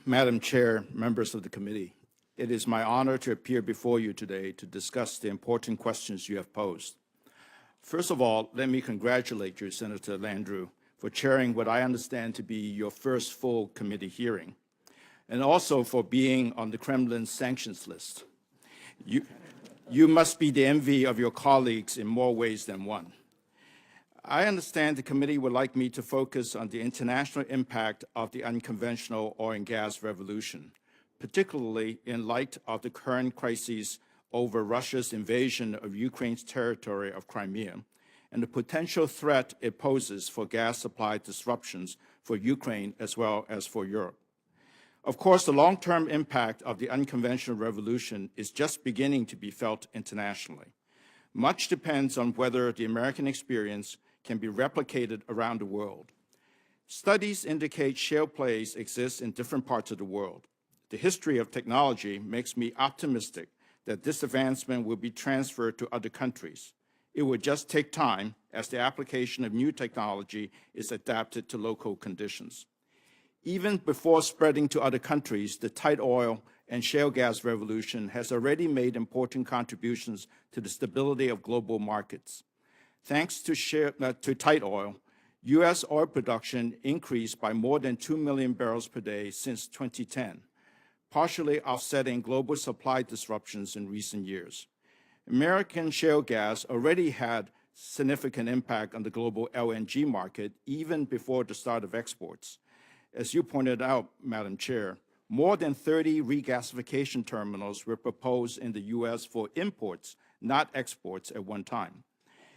Madam Chair, members of the committee, it is my honor to appear before you today to discuss the important questions you have posed. First of all, let me congratulate you, Senator Landrieu, for chairing what I understand to be your first full committee hearing, and also for being on the Kremlin's sanctions list. You must be the envy of your colleagues in more ways than one. I understand the committee would like me to focus on the international impact of the unconventional oil and gas revolution, particularly in light of the current crises over Russia's invasion of Ukraine's territory of Crimea and the potential threat it poses for gas supply disruptions for Ukraine as well as for Europe. Of course, the long-term impact of the unconventional revolution is just beginning to be felt internationally. Much depends on whether the American experience can be replicated around the world. Studies indicate shale plays exist in different parts of the world. The history of technology makes me optimistic that this advancement will be transferred to other countries. It will just take time as the application of new technology is adapted to local conditions. Even before spreading to other countries, the tight oil and shale gas revolution has already made important contributions to the stability of global markets. Thanks to tight oil, U.S. oil production increased by more than 2 million barrels per day since 2010, partially offsetting global supply disruptions in recent years. American shale gas already had significant impact on the global LNG market even before the start of exports. As you pointed out, Madam Chair, more than 30 regasification terminals were proposed in the U.S. for imports, not exports, at one time.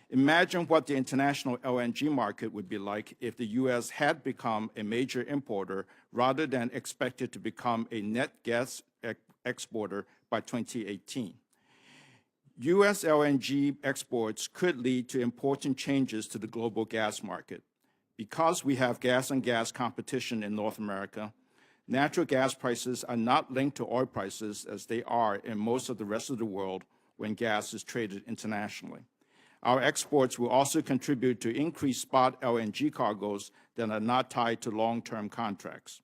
Imagine what the international LNG market would be like if the U.S. had become a major importer rather than expected to become a net gas exporter by 2018. U.S. LNG exports could lead to important changes to the global gas market. Because we have gas-on-gas competition in North America, natural gas prices are not linked to oil prices as they are in most of the rest of the world when gas is traded internationally. Our exports will also contribute to increased spot LNG cargoes that are not tied to long-term contracts.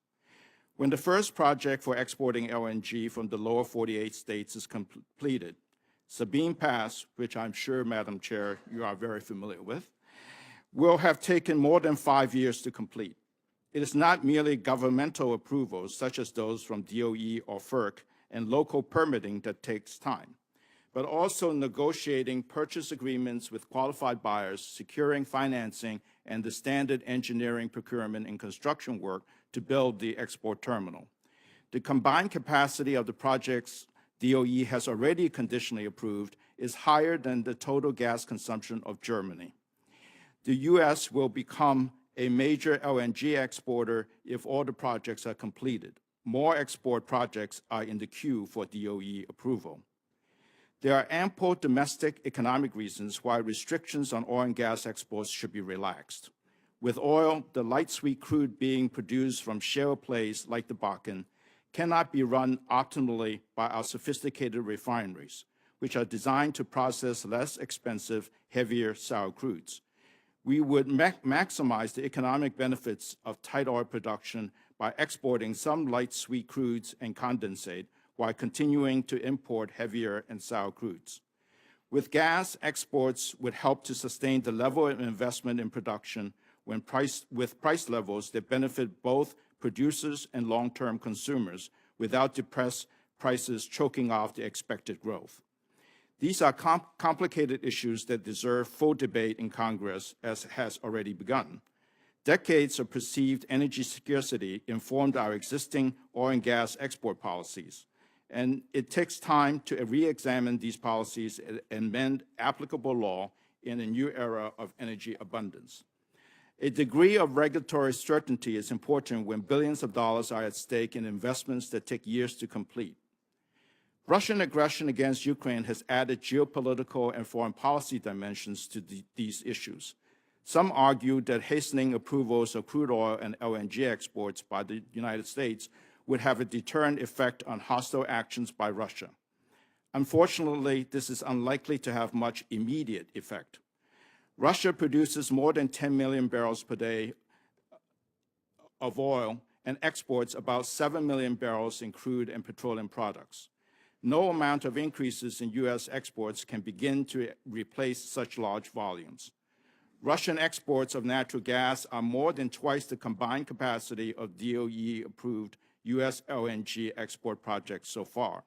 When the first project for exporting LNG from the lower 48 states is completed, Sabine Pass, which I'm sure, Madam Chair, you are very familiar with, will have taken more than 5 years to complete. It is not merely governmental approvals, such as those from DOE or FERC, and local permitting that takes time, but also negotiating purchase agreements with qualified buyers, securing financing, and the standard engineering, procurement, and construction work to build the export terminal. The combined capacity of the projects DOE has already conditionally approved is higher than the total gas consumption of Germany. The U.S. will become a major LNG exporter if all the projects are completed. More export projects are in the queue for DOE approval. There are ample domestic economic reasons why restrictions on oil and gas exports should be relaxed. With oil, the light sweet crude being produced from shale plays like the Bakken cannot be run optimally by our sophisticated refineries, which are designed to process less expensive, heavier sour crudes. We would maximize the economic benefits of tight oil production by exporting some light sweet crudes and condensate while continuing to import heavier and sour crudes. With gas, exports would help to sustain the level of investment in production with price levels that benefit both producers and long-term consumers without depressed prices choking off the expected growth. These are complicated issues that deserve full debate in Congress, as has already begun. Decades of perceived energy scarcity informed our existing oil and gas export policies, and it takes time to re-examine these policies and amend applicable law in a new era of energy abundance. A degree of regulatory certainty is important when billions of dollars are at stake in investments that take years to complete. Russian aggression against Ukraine has added geopolitical and foreign policy dimensions to these issues. Some argue that hastening approvals of crude oil and LNG exports by the United States would have a deterrent effect on hostile actions by Russia. Unfortunately, this is unlikely to have much immediate effect. Russia produces more than 10 million barrels per day of oil and exports about 7 million barrels in crude and petroleum products. No amount of increases in U.S. exports can begin to replace such large volumes. Russian exports of natural gas are more than twice the combined capacity of DOE-approved U.S. LNG export projects so far.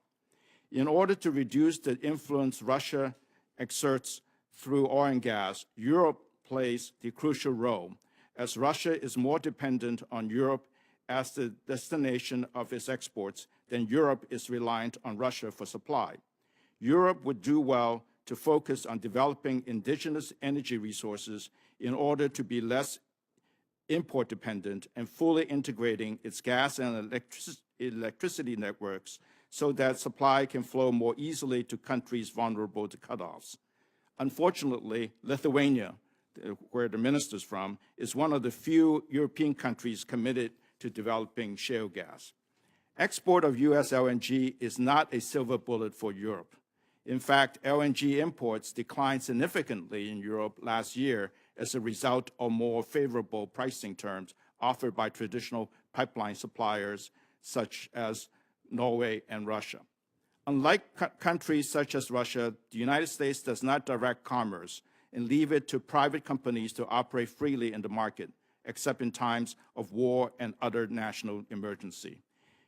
In order to reduce the influence Russia exerts through oil and gas, Europe plays the crucial role, as Russia is more dependent on Europe as the destination of its exports than Europe is reliant on Russia for supply. Europe would do well to focus on developing indigenous energy resources in order to be less import dependent and fully integrating its gas and electricity networks so that supply can flow more easily to countries vulnerable to cutoffs. Unfortunately, Lithuania, where the minister's from, is one of the few European countries committed to developing shale gas. Export of U.S. LNG is not a silver bullet for Europe. In fact, LNG imports declined significantly in Europe last year as a result of more favorable pricing terms offered by traditional pipeline suppliers such as Norway and Russia. Unlike countries such as Russia, the United States does not direct commerce and leave it to private companies to operate freely in the market, except in times of war and other national emergency.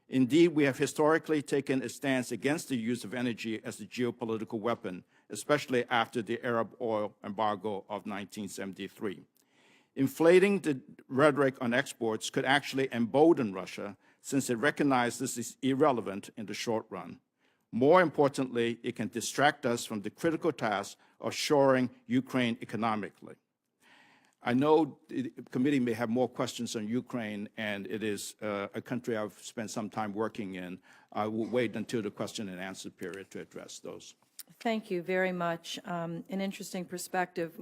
Indeed, we have historically taken a stance against the use of energy as a geopolitical weapon, especially after the Arab oil embargo of 1973. Inflating the rhetoric on exports could actually embolden Russia, since it recognizes this is irrelevant in the short run. More importantly, it can distract us from the critical task of shoring Ukraine economically. I know the committee may have more questions on Ukraine, and it is a country I've spent some time working in. I will wait until the question and answer period to address those. Thank you very much. An interesting perspective.